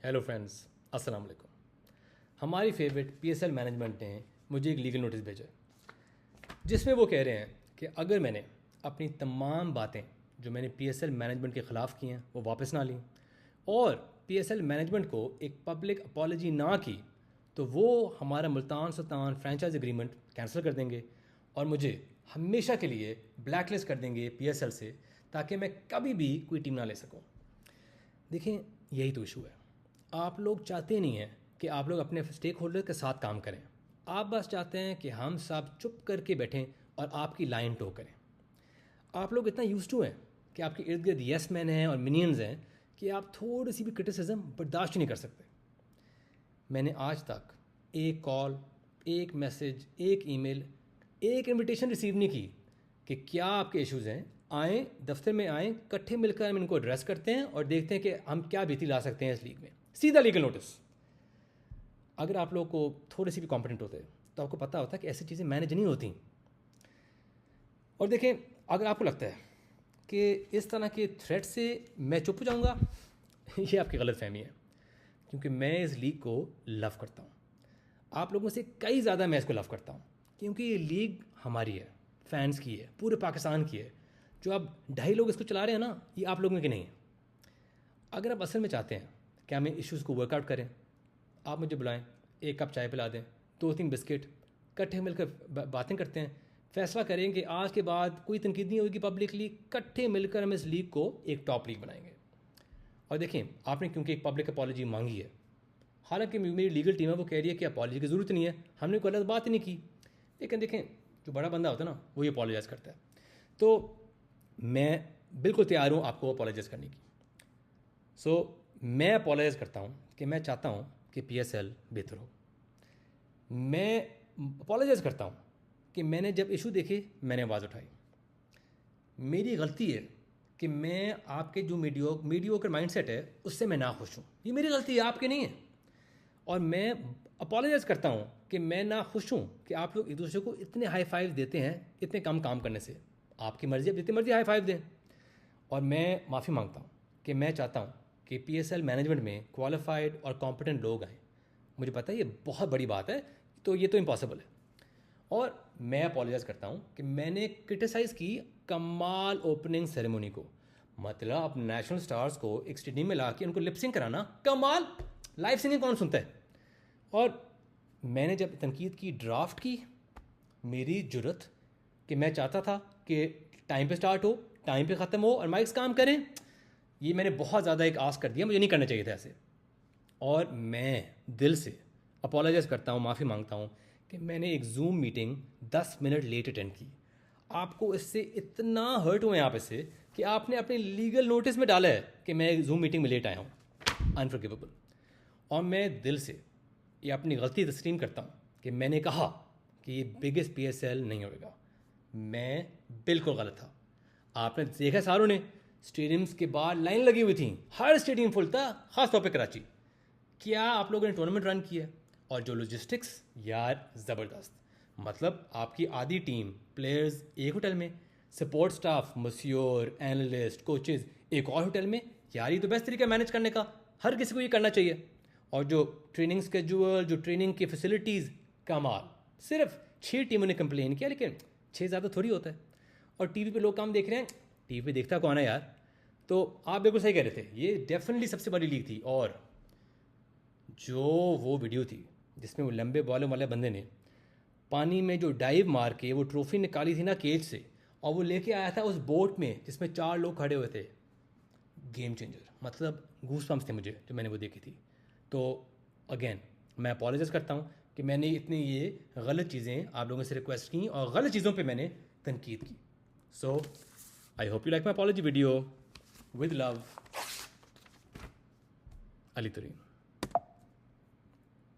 Hello friends, अस्सलाम वालेकुम। हमारी फेवरेट पीएसएल मैनेजमेंट ने मुझे एक लीगल नोटिस भेजा है जिसमें वो कह रहे हैं कि अगर मैंने अपनी तमाम बातें जो मैंने पीएसएल मैनेजमेंट के ख़िलाफ़ की हैं वो वापस ना ली और पीएसएल मैनेजमेंट को एक पब्लिक अपॉलजी ना की तो वो हमारा Multan Sultan franchise agreement cancel कर देंगे और मुझे हमेशा के लिए ब्लैकलिस्ट कर देंगे पीएसएल से, ताकि मैं कभी भी कोई टीम ना ले सकूं। देखिए, यही तो इशू है। आप लोग चाहते नहीं हैं कि आप लोग अपने स्टेक होल्डर के साथ काम करें। आप बस चाहते हैं कि हम सब चुप करके बैठें और आपकी लाइन टो करें। आप लोग इतना यूज टू हैं कि आपके इर्द गिर्द येस मैन हैं और मिनियंस हैं कि आप थोड़ी सी भी क्रिटिसिज्म बर्दाश्त नहीं कर सकते। मैंने आज तक एक कॉल, एक मैसेज, एक ईमेल, एक इनविटेशन रिसीव नहीं की कि क्या आपके इश्यूज़ हैं, आएँ दफ्तर में आएँ, इकट्ठे मिलकर हम इनको एड्रेस करते हैं और देखते हैं कि हम क्या बेहतरी ला सकते हैं इस लीग में। सीधा लीगल नोटिस। अगर आप लोग को थोड़े से भी कॉम्पिटेंट होते तो आपको पता होता कि ऐसी चीज़ें मैनेज नहीं होती। और देखें, अगर आपको लगता है कि इस तरह के थ्रेट से मैं चुप हो जाऊँगा, ये आपकी गलत फहमी है, क्योंकि मैं इस लीग को लव करता हूँ। आप लोगों से कई ज़्यादा मैं इसको लव करता हूँ, क्योंकि ये लीग हमारी है, फैंस की है, पूरे पाकिस्तान की है। जो अब 2.5 लोग इसको चला रहे हैं ना, ये आप लोगों की नहीं है। अगर आप असल में चाहते हैं कि हमें इश्यूज़ को वर्कआउट करें, आप मुझे बुलाएं, एक कप चाय पिला दें, 2-3 बिस्किट, इकट्ठे मिलकर बातें करते हैं, फैसला करें कि आज के बाद कोई तनकीद नहीं होगी पब्लिकली, इकट्ठे मिलकर हम इस लीग को एक टॉप लीग बनाएंगे। और देखें, आपने क्योंकि एक पब्लिक अपॉलजी मांगी है, हालांकि मेरी लीगल टीम है वो कह रही है कि अपॉलजी की ज़रूरत नहीं है, हमने कोई गलत बात ही नहीं की, लेकिन देखें, जो बड़ा बंदा होता है ना, वो ये अपॉलोजाइज़ करता है। तो मैं बिल्कुल तैयार हूँ आपको अपॉलोजाइज़ करने की। मैं अपॉलोजाइज़ करता हूँ कि मैं चाहता हूँ कि पीएसएल बेहतर हो। मैं अपॉलोजाइज़ करता हूँ कि मैंने जब इशू देखे मैंने आवाज़ उठाई। मेरी गलती है कि मैं आपके जो मीडियोकर माइंडसेट है उससे मैं ना खुश हूँ। ये मेरी गलती है, आपकी नहीं है। और मैं अपॉलोजाइज़ करता हूँ कि मैं ना खुश हूँ कि आप लोग एक दूसरे को इतने हाई फाइव देते हैं इतने कम काम करने से। आपकी मर्ज़ी, अब जितनी मर्ज़ी हाई फाइव दें। और मैं माफ़ी मांगता हूँ कि मैं चाहता हूँ कि पीएसएल मैनेजमेंट में क्वालिफाइड और कॉम्पिटेंट लोग आएँ। मुझे पता है ये बहुत बड़ी बात है, तो ये तो इम्पॉसिबल है। और मैं अपॉलोजाइज़ करता हूँ कि मैंने क्रिटिसाइज़ की कमाल ओपनिंग सेरेमनी को। मतलब अब नेशनल स्टार्स को एक स्टेडियम में ला के उनको लिपसिंग कराना, कमाल। लाइव सिंगिंग कौन सुनता है? और मैंने जब तनकीद की, ड्राफ्ट की, मेरी जुर्रत कि मैं चाहता था कि टाइम पे स्टार्ट हो, टाइम पे ख़त्म हो और माइक्स काम करें, ये मैंने बहुत ज़्यादा एक आस कर दिया, मुझे नहीं करना चाहिए था ऐसे। और मैं दिल से अपॉलोजाइज़ करता हूँ, माफ़ी मांगता हूँ कि मैंने एक जूम मीटिंग 10 मिनट लेट अटेंड की। आपको इससे इतना हर्ट हुए आप इससे कि आपने अपने लीगल नोटिस में डाला है कि मैं जूम मीटिंग में लेट आया हूँ। अनफॉरगिवेबल। और मैं दिल से ये अपनी गलती तस्लीम करता हूँ कि मैंने कहा कि ये बिगेस्ट पीएसएल नहीं होगा। मैं बिल्कुल गलत था। आपने देखा सारों ने, स्टेडियम्स के बाहर लाइन लगी हुई थी, हर स्टेडियम फुल था, खास तौर पे कराची। क्या आप लोगों ने टूर्नामेंट रन किया? और जो लॉजिस्टिक्स, यार ज़बरदस्त। मतलब आपकी आधी टीम, प्लेयर्स एक होटल में, सपोर्ट स्टाफ, मस्योर, एनालिस्ट, कोचेज़ एक और होटल में। यार ये तो बेस्ट तरीका मैनेज करने का, हर किसी को ये करना चाहिए। और जो ट्रेनिंग स्केड्यूल, जो ट्रेनिंग की फैसिलिटीज़, कमाल। सिर्फ 6 टीमों ने कंप्लेन किया, लेकिन 6 ज़्यादा थोड़ी होता है। और टीवी पे लोग काम देख रहे हैं, टीवी पे देखता कौन है यार। तो आप बिल्कुल सही कह रहे थे, ये डेफिनेटली सबसे बड़ी लीग थी। और जो वो वीडियो थी जिसमें वो लंबे बॉलों वाले बंदे ने पानी में जो डाइव मार के वो ट्रॉफी निकाली थी ना केज से, और वो लेके आया था उस बोट में जिसमें 4 लोग खड़े हुए थे, गेम चेंजर। मतलब गूस पम्प्स थे मुझे जो मैंने वो देखी थी। तो अगेन मैं अपॉलोजाइज़ करता हूँ कि मैंने इतनी ये गलत चीज़ें आप लोगों से रिक्वेस्ट की और गलत चीज़ों पे मैंने तनकीद की। So I hope you like my apology video. With love, Ali तरीन।